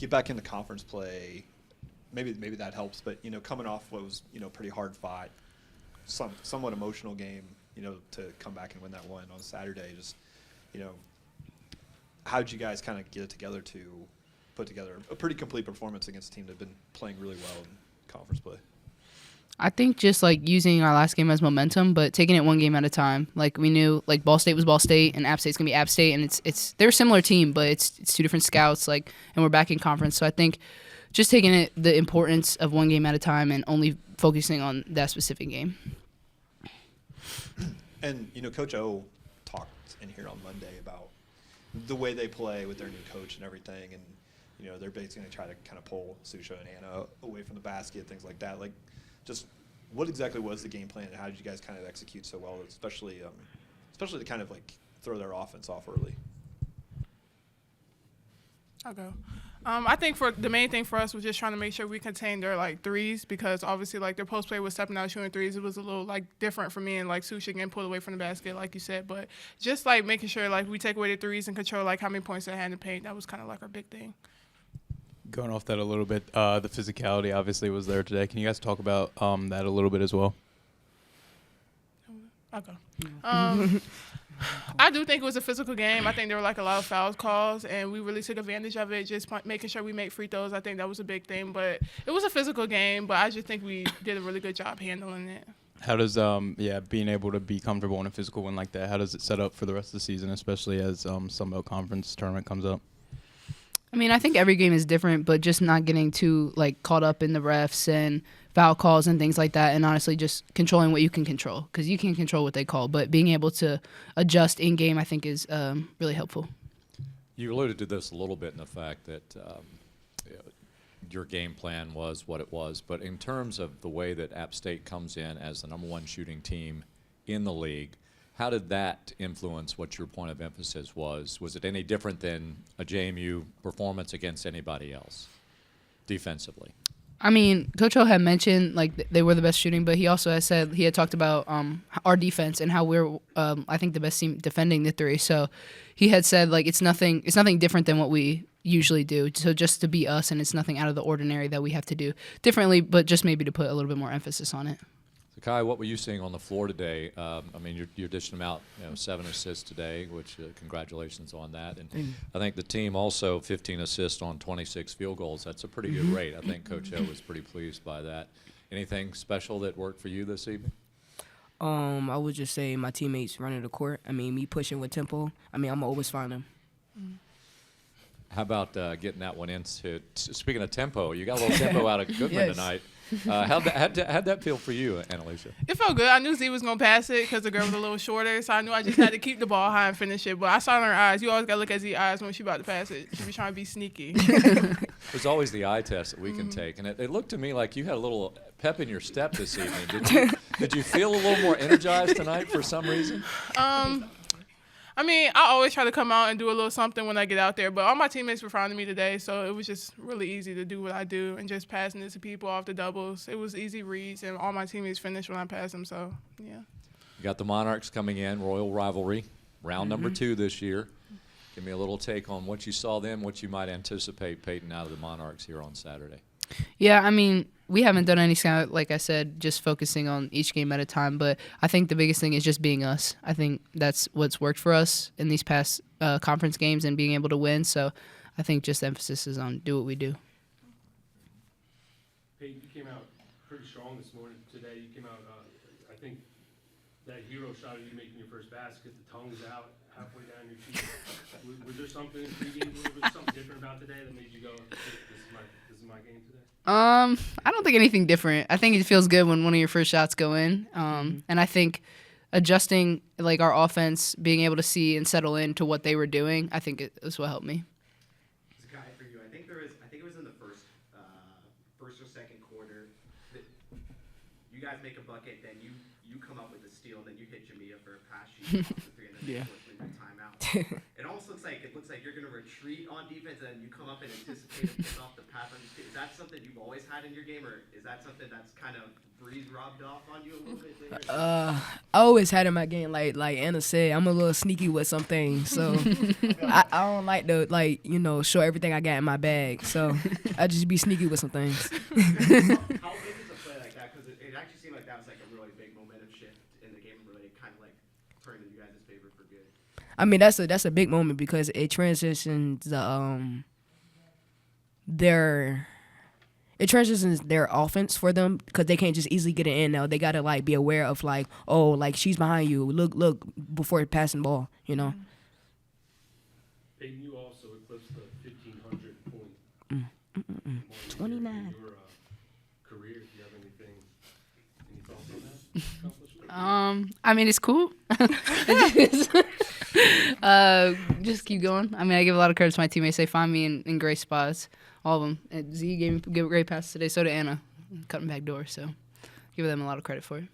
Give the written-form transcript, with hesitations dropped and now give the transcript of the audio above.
get back into conference play, maybe that helps. But coming off what was pretty hard fought, somewhat emotional game, to come back and win that one on Saturday. Just how did you guys kind of get it together to put together a pretty complete performance against a team that had been playing really well in conference play? I think just using our last game as momentum, but taking it one game at a time. We knew Ball State was Ball State and App State's gonna be App State, and they're a similar team, but it's two different scouts. And we're back in conference, so I think just taking the importance of one game at a time and only focusing on that specific game. And Coach O talked in here on Monday about the way they play with their new coach and everything, and they're basically going to try to kind of pull Susha and Anna away from the basket, things like that. Just what exactly was the game plan, and how did you guys kind of execute so well, especially to kind of throw their offense off early? I'll go. I think the main thing for us was just trying to make sure we contained their threes, because obviously their post play was stepping out shooting threes. It was a little different for me, and Susha getting pulled away from the basket, like you said. But just making sure we take away the threes and control how many points they had in the paint. That was kind of our big thing. Going off that a little bit, the physicality obviously was there today. Can you guys talk about that a little bit as well? I'll go. I do think it was a physical game. I think there were a lot of foul calls, and we really took advantage of it, just making sure we make free throws. I think that was a big thing. But it was a physical game, but I just think we did a really good job handling it. How does being able to be comfortable in a physical win like that, how does it set up for the rest of the season, especially as Sun Belt Conference tournament comes up? I mean, I think every game is different, but just not getting too caught up in the refs and foul calls and things like that, and honestly just controlling what you can control, because you can't control what they call, but being able to adjust in game I think is really helpful. You alluded to this a little bit in the fact that your game plan was what it was, but in terms of the way that App State comes in as the number one shooting team in the league, how did that influence what your point of emphasis was? Was it any different than a JMU performance against anybody else defensively? I mean, Coach O had mentioned they were the best shooting, but he also had talked about our defense and how we're I think the best team defending the three. So he had said it's nothing different than what we usually do. So just to be us, and it's nothing out of the ordinary that we have to do differently, but just maybe to put a little bit more emphasis on it. So Kai, what were you seeing on the floor today? I mean, you're dishing them out, 7 assists today, which congratulations on that. And I think the team also 15 assists on 26 field goals. That's a pretty good rate. I think Coach O was pretty pleased by that. Anything special that worked for you this evening? I would just say my teammates running the court. I mean, me pushing with tempo. I mean, I'm always find them. How about getting that one into? Speaking of tempo, you got a little tempo out of Goodman tonight. How'd that feel for you, Annalisa? It felt good. I knew Z was going to pass it because the girl was a little shorter, so I knew I just had to keep the ball high and finish it. But I saw in her eyes. You always got to look at Z's eyes when she's about to pass it. She be trying to be sneaky. There's always the eye test that we can take. And it looked to me like you had a little pep in your step this evening. Did you feel a little more energized tonight for some reason? I mean, I always try to come out and do a little something when I get out there, but all my teammates were fond of me today, so it was just really easy to do what I do and just passing it to people off the doubles. It was easy reads, and all my teammates finished when I passed them, so, yeah. You got the Monarchs coming in, Royal Rivalry, round number 2 this year. Give me a little take on what you saw then, what you might anticipate Peyton out of the Monarchs here on Saturday. Yeah, I mean, we haven't done any scout, like I said, just focusing on each game at a time. But I think the biggest thing is just being us. I think that's what's worked for us in these past conference games and being able to win. So I think just the emphasis is on do what we do. Peyton, you came out pretty strong this morning. Today you came out, I think that hero shot of you making your first basket, the tongue's out halfway down your cheek. Was there something intriguing, was there something different about today that made you go, this is my game today? I don't think anything different. I think it feels good when one of your first shots go in. And I think adjusting our offense, being able to see and settle into what they were doing, I think it was what helped me. This guy for you, I think it was in the first or second quarter. you guys make a bucket, then you come up with a steal, and then you hit Jamia for a pass, she shoots the three, and then Yeah. you force timeout. It almost looks like you're gonna retreat on defense, and then you come up and anticipate and pick off the pass. Is that something you've always had in your game, or is that something that's kind of Breeze robbed off on you a little bit there? I always had in my game, like Anna said, I'm a little sneaky with some things. So I don't like to show everything I got in my bag. So I just be sneaky with some things. How big is a play like that? Because it actually seemed like that was like a really big momentum shift in the game, really kind of like turned in you guys' favor for good. I mean, that's a big moment because it transitions their offense for them because they can't just easily get it in now. They gotta be aware of she's behind you. Look before passing the ball. Peyton, you also eclipsed the 1,500 point mark 29. in your career. Do you have any thoughts on that accomplishment? I mean, it's cool. Just keep going. I mean, I give a lot of credit to my teammates. They find me in great spots, all of them. And Z gave me great passes today. So did Anna, cutting back door. So give them a lot of credit for it.